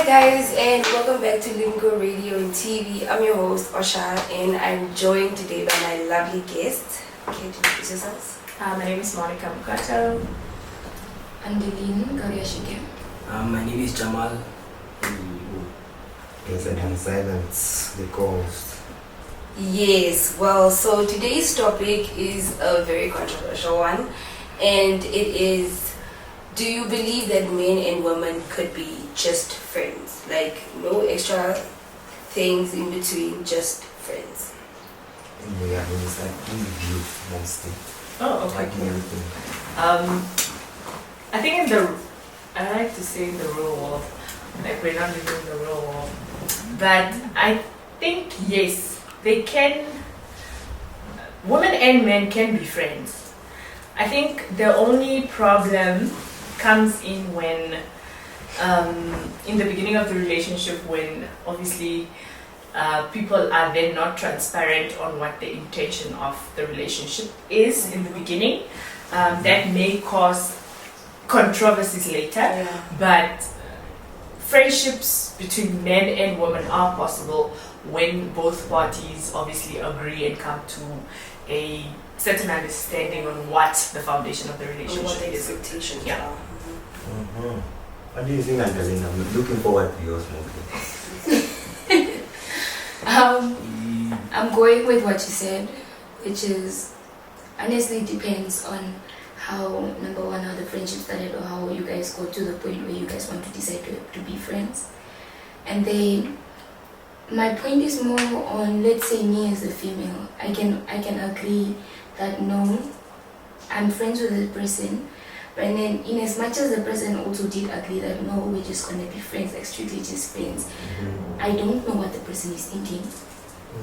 guys, and welcome back to Lingo Radio and TV. I'm your host Osha, and I'm joined today by my lovely guest. Can you introduce yourselves? My name is Monica Mukato. Andeline Gauriashike. My name is Jamal. President Silence, the co-host. Yes, well, so today's topic is a very controversial one, and it is: do you believe that men and women could be just friends? Like, no extra things in between, just friends. Yeah, it's like view mostly. Oh, okay. Like everything. I think I like to say in the real world, like we're not living in the real world, but I think yes, they can. Women and men can be friends. I think the only problem comes in when, in the beginning of the relationship, when obviously people are then not transparent on what the intention of the relationship is in the beginning. That may cause controversies later, but friendships between men and women are possible when both parties obviously agree and come to a certain understanding on what the foundation of the relationship What the is. expectations Yeah. are. What do you think, Angelina? I'm looking forward to yours, Monkey. I'm going with what you said, which is honestly depends on how, number one, how the friendship started or how you guys go to the point where you guys want to decide to be friends. And then my point is more on, let's say me as a female, I can agree that no, I'm friends with this person, but then in as much as the person also did agree that no, we're just gonna be friends, like strictly just friends, I don't know what the person is thinking,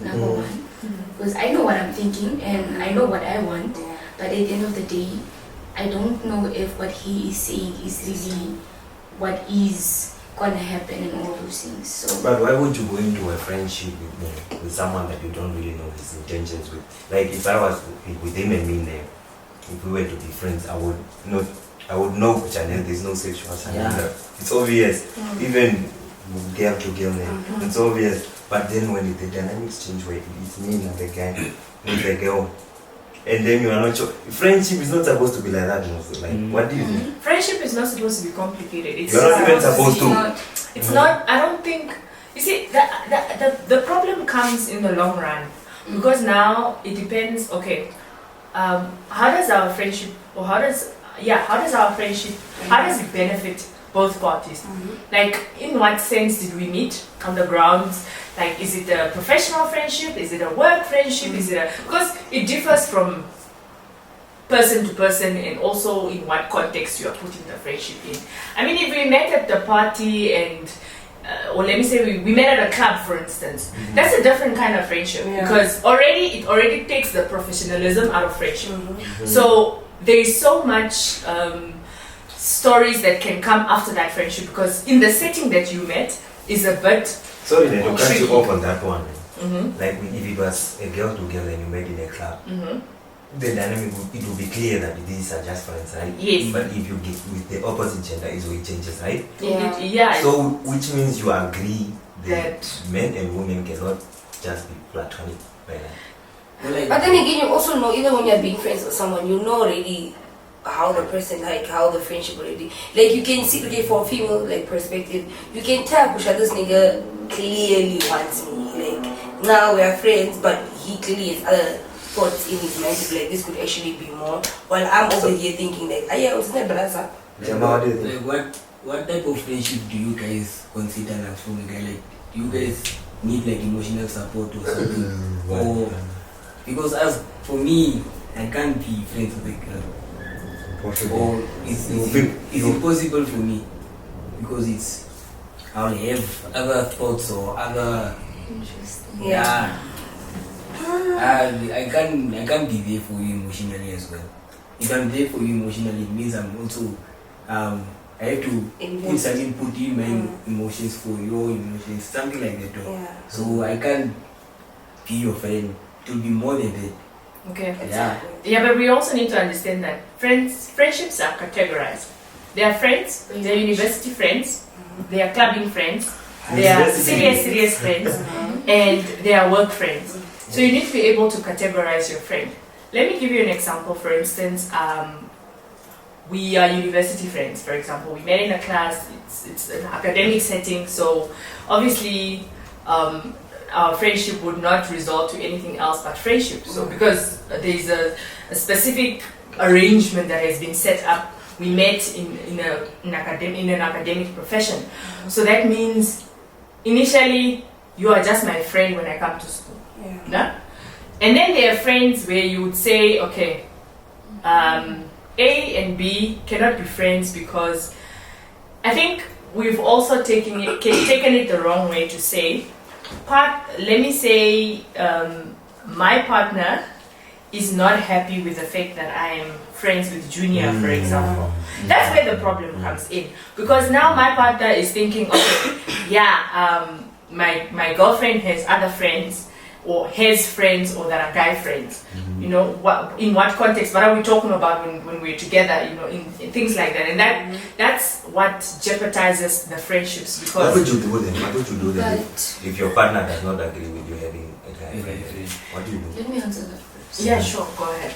number one, because I know what I'm thinking and I know what I want, but at the end of the day, I don't know if what he is saying is really what is gonna happen and all those things. So, But why would you go into a friendship with someone that you don't really know his intentions with? Like if I was with him and me there, if we were to be friends, I would know channel. There's no sexual channel. Yeah. It's obvious. Even girl to girl name, it's obvious. But then when the dynamics change, where it's me and the guy with the girl, and then you are not sure. Friendship is not supposed to be like that. Also. Like, what do you think? Friendship is not supposed to be complicated. It's You're not even supposed to. It's not. I don't think. You see, the problem comes in the long run because now it depends. Okay, how does our friendship, or how does our friendship, how does it benefit both parties? Like, in what sense did we meet on the grounds? Like, is it a professional friendship? Is it a work friendship? Is it because it differs from person to person, and also in what context you are putting the friendship in. I mean, if we met at the party and, or let me say we met at a club, for instance, that's a different kind of friendship because it already takes the professionalism out of friendship. So there is so much stories that can come after that friendship because in the setting that you met is a bit. Sorry, then to cut tricky. you off on that one. Like if it was a girl to girl and you met in a club, the dynamic it will be clear that these are just friends, right? Yes. But if you get with the opposite gender, is where it changes, right? Yeah. So which means you agree that That- men and women cannot just be platonic by that. But then again, you also know, even when you're being friends with someone, you know already how the person, like how the friendship already, like you can see, okay, from a female like perspective, you can tell Kusha, this nigga clearly wants me. Like, now we are friends, but he clearly has other thoughts in his mind to be like, this could actually be more, while I'm over here thinking like, what's that brother? Gemma, what do you think? Like what type of friendship do you guys consider as from a guy? Like, do you guys need like emotional support or something? Or because as for me, I can't be friends with a girl. Or it's impossible for me because I'll have other thoughts or other. interesting. Yeah. I can't be there for you emotionally as well. If I'm there for you emotionally, it means I'm also I have to put some input in my emotions for your emotions, something like that. Yeah. So I can't be your friend. It will be more than that. Okay. Yeah. Yeah, but we also need to understand that friendships are categorized. They are friends, they are university friends, they are clubbing friends, they are serious friends, and they are work friends. So you need to be able to categorize your friend. Let me give you an example. For instance, we are university friends, for example. We met in a class, it's an academic setting, so obviously our friendship would not result to anything else but friendship. So because there's a specific arrangement that has been set up, we met in an academic profession. So that means initially you are just my friend when I come to school. Yeah? And then there are friends where you would say, okay, A and B cannot be friends because I think we've also taken it the wrong way to say. Let me say my partner is not happy with the fact that I am friends with Junior, for example. That's where the problem comes in. Because now my partner is thinking, okay, yeah, my girlfriend has other friends, or has friends, or that are guy friends. You know, in what context? What are we talking about when we're together? You know, in things like that, and that's what jeopardizes the friendships. Because what would you do then? What would you do then if your partner does not agree with you having a guy friend? What do you do? Let me answer that first. Yeah, sure, go ahead.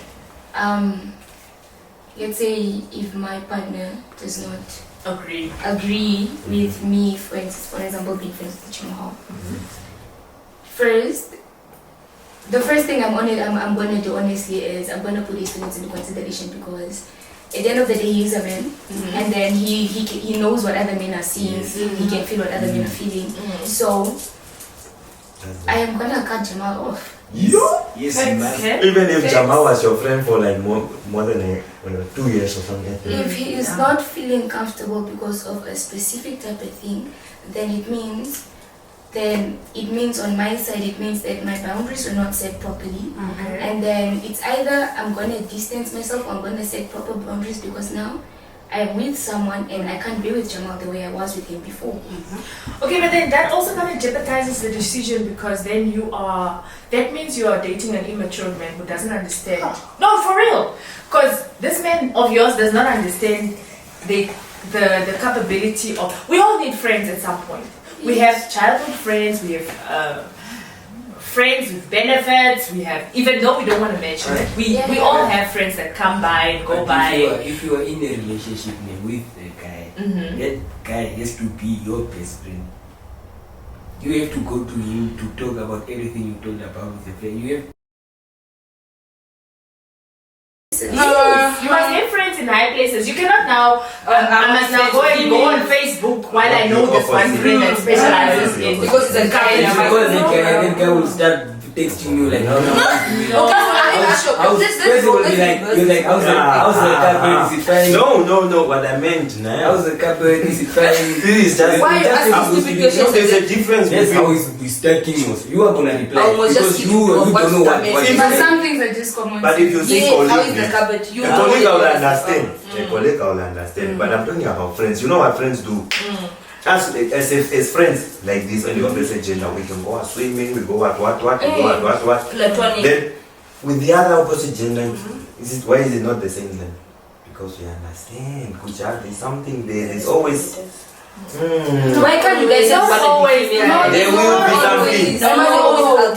Let's say if my partner does not Agree with me, for example, being friends with Chimahal. First, the first thing I'm gonna do honestly is I'm gonna put his feelings into consideration, because at the end of the day he's a man, and then he knows what other men are seeing. He can feel what other men are feeling. So I am gonna cut Jamal off. Yes, even if Jamal was your friend for like more than 2 years or something. If he is not feeling comfortable because of a specific type of thing, then it means on my side, it means that my boundaries were not set properly. And then it's either I'm going to distance myself or I'm going to set proper boundaries, because now I'm with someone and I can't be with Jamal the way I was with him before. Okay, but then that also kind of jeopardizes the decision, because then that means you are dating an immature man who doesn't understand. No, for real. Because this man of yours does not understand the capability of, we all need friends at some point. We have childhood friends, we have friends with benefits, we have, even though we don't want to mention it, we all have friends that come by and go by. If you are in a relationship with a guy, that guy has to be your best friend. You have to go to him to talk about everything you told about with a friend. You must have friends in high places. You cannot now, I must now go on Facebook while I know this one friend that specializes in, because it's a guy. Because the guy will start texting you like, how how's the couple? Is it fine? No, what I meant, How's the couple? Is it fine? This is just, why are you asking stupid questions? there's a difference. That's how we start you. You are gonna reply because you don't know what. But some things are just common. But if you say How is colleague, the cupboard? a colleague I will understand. A colleague I will understand. But I'm talking about friends. You know what friends do? As friends like this, on the opposite gender, we can go out swimming, we go out what. Platonic. Then with the other opposite gender, why is it not the same then? Because we understand, Kucha, there's something there. There's always. Why can't you guys just always there will be something.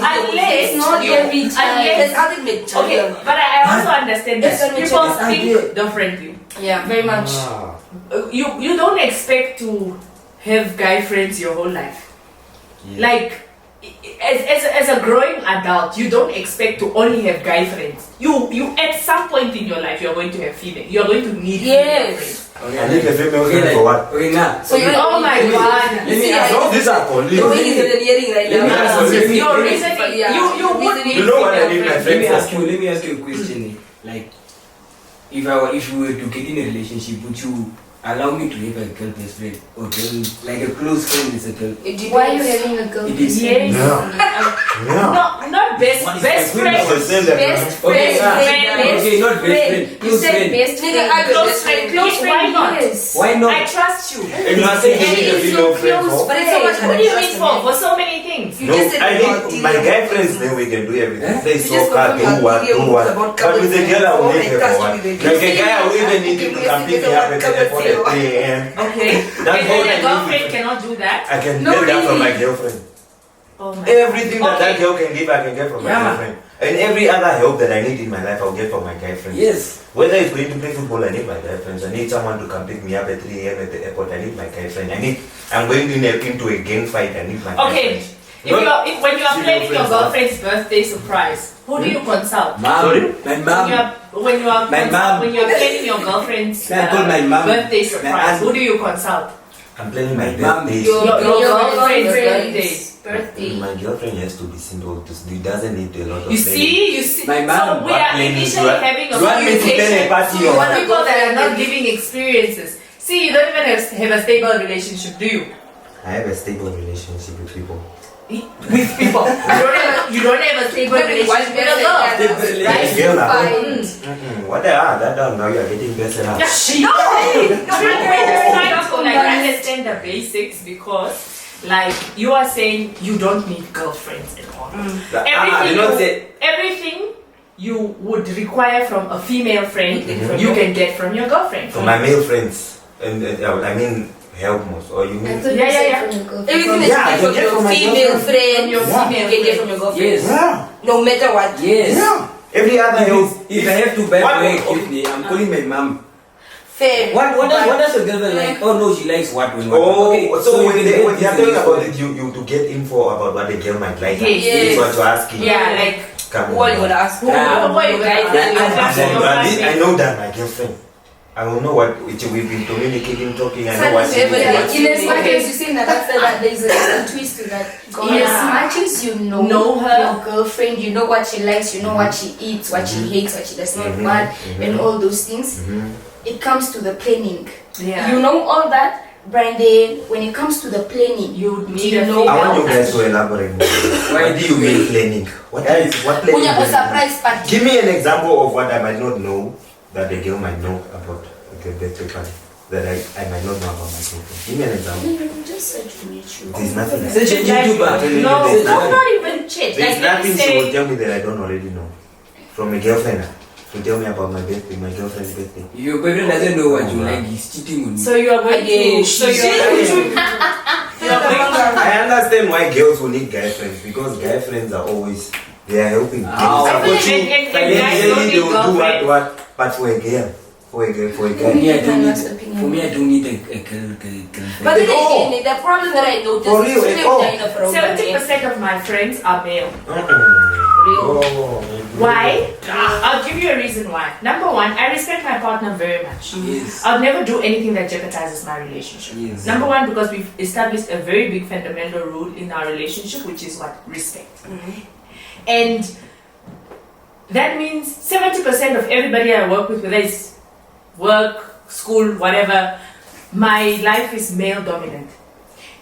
Unless not every time. Okay, but I also understand that people think differently. Yeah, very much. You don't expect to have guy friends your whole life. Like, as a growing adult, you don't expect to only have guy friends. You at some point in your life, you're going to have female. You're going to need female friends. I need a female friend for what? Okay, now. So you Oh my God! Let me ask No, these are colleagues. The way he's hearing right Let me now. ask you. Your reasoning, you would need You know what I mean, female my friends. friend? Let me ask you a question. Like, if you were to get in a relationship, would you allow me to have a girl best friend or girl, like a close friend is a girl? Why are you having a girl? It is. Yes. Yeah. No, not best What is best my friend. I said that. Best Okay, friend. okay, not best friend. You Close said friend. best Nigga, friend. I Close friend. Close Why friend, not? yes. Why I not? trust you. And you are saying you need a It's female your friend close for? But it's so much What do you mean for so many things? You No, just said I about need my guy friends, then we can do everything. Play You just soccer, do confirm what. about But with a girl, I will need her for what? cupboards. Like a guy, I will even need you to come pick me up at the airport and at 3 a.m. Okay. That's And all then I a girlfriend need. cannot do that. I can No, get that from really. my girlfriend. Oh my. Everything that Okay. that girl can give, I can get from my Yeah. girlfriend. And every other help that I need in my life, I'll get from my guy friends. Yes. Whether it's going to play football, I need my guy friends. I need someone to come pick me up at 3 a.m. at the airport. I need my guy friend. I'm going into a gang fight. I need my guy Okay. friend. When you are She planning your girlfriends, girlfriend's birthday surprise, who do you consult? Sorry? Mom, my When you mom, are My mom. when you are planning your girlfriend's Can I call my mom? birthday My surprise, aunt. who do you consult? I'm planning my My mom. birthday. Your girlfriend's birthday. birthday. My girlfriend has to be simple. It doesn't need a lot of You planning. you see. My mom. So we What are planning initially you want? having a You want me to plan a conversation party to or one what? people that are not living experiences. See, you don't even have a stable relationship, do you? I have a stable relationship with people. With people. You don't have a stable relationship with a girl. Right? Girl, Fight. what the hell? That down now you are getting better now. No, I'm trying to like understand the basics because like you are saying you don't need girlfriends and all. You know, say, Everything you would require from a female friend, you can get from your girlfriend. from my male friends, and I mean help most, or you I mean? thought Yeah, you said yeah, from your girlfriend. Everything Yeah, I that can you get get from from my your female girlfriend. friend, From your you female can get friend. from your girlfriend. Yes. Yeah. No matter what. Yes. Yeah. Every other help. If I have to buy What- for a kidney, I'm calling my mom. Fair. What does your girlfriend like? Oh no, she likes what when what? Oh, Okay, so you when can they get are this and talking this about one. it, you to get info about what the girl might like. Yes. This is what you're asking. Yeah, like Come Who are you on. gonna ask? who are you guys? I know that my girlfriend. I will know what we've been communicating, talking. I know what she Sometimes wants. In as much as you say that after that there's a twist to that. In as much as you know her. your girlfriend, you know what she likes, you know what she eats, what she hates, what she does not want, and all those things. It comes to the planning. Yeah. You know all that, Brandon. When it comes to the planning, You would need You a know I want you female. guys to elaborate more. Why do you mean? planning? What planning? When you're a do you mean? surprise party. Give me an example of what I might not know that the girl might know about the birthday party that I might not know about my girlfriend. Give me an example. just said to meet you. There's nothing. Such a YouTuber. No, There's not even shit. There's Like let nothing me she will say, tell me that I don't already know. From a girlfriend to tell me about my birthday, my girlfriend's birthday. If your boyfriend doesn't know what you like, he's cheating on you. so you are going to. So you are going to. You are going to. I understand why girls will need guy friends because guy friends are always they are helping. Oh. They support you. And guys don't Financially, need they will do girlfriends. what, but for a girl, for a For guy. me, I don't My need. last opinion. For me, I don't need a girlfriend. But then Oh. again, the problem that I noticed For real, is it- oh. 70% of my friends are male. Oh, Why? I'll give you a reason why. Number one, I respect my partner very much. Yes. I'll never do anything that jeopardizes my relationship. Yes. Number one, because we've established a very big fundamental rule in our relationship, which is what? Respect. And that means 70% of everybody I work with, whether it's work, school, whatever, my life is male dominant.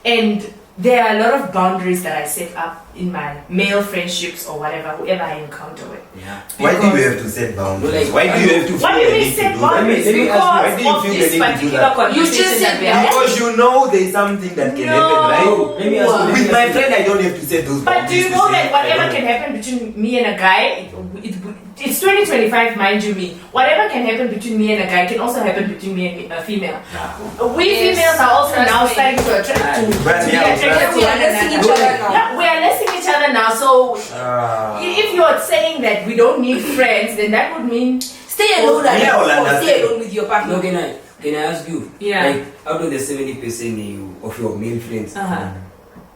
And there are a lot of boundaries that I set up in my male friendships or whatever, whoever I encounter with. Yeah. Why do you Because- have to set boundaries? Like, Why do you have to feel What do the you mean need to set do boundaries? that? Let me ask you, why Because do you of feel the this need to do particular that? conversation You just that said we are Because you know there's something that can happen, No. right? Let me ask you. With my friend, I don't have to set those But do boundaries. you to know say, that I whatever don't- can happen between me and a guy, it's 2025, mind you me. Whatever can happen between me and a guy can also happen between me and a female. We Yes. females are also Trust now me. starting to attract to But be yeah, attracted to We are one listening each another. other now. Yeah, we are listening each other now. So Ah. if you're saying that we don't need friends, then that would mean Stay alone, Yeah, or Olanda, stay alone with your partner. No, can I ask you? Yeah. Like, out of the 70% of your male friends, uh-huh.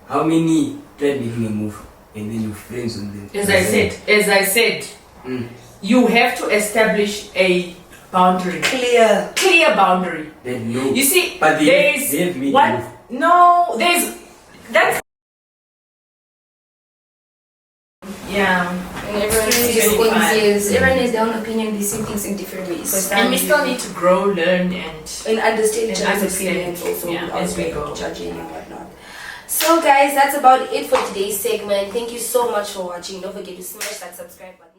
how many tried making a move and then you friends on them? As I said, Mm. you have to establish a boundary, clear boundary. Then no. You see, But they there have- is they have made what? a move. No, that's yeah. And everyone It's sees really fine. things, yes, everyone has their own opinion, they see things in different ways. And we still need to grow, learn, and And understand each And other's understand, opinions also yeah, without as we like, go. judging and whatnot. So guys, that's about it for today's segment. Thank you so much for watching. Don't forget to smash that subscribe button.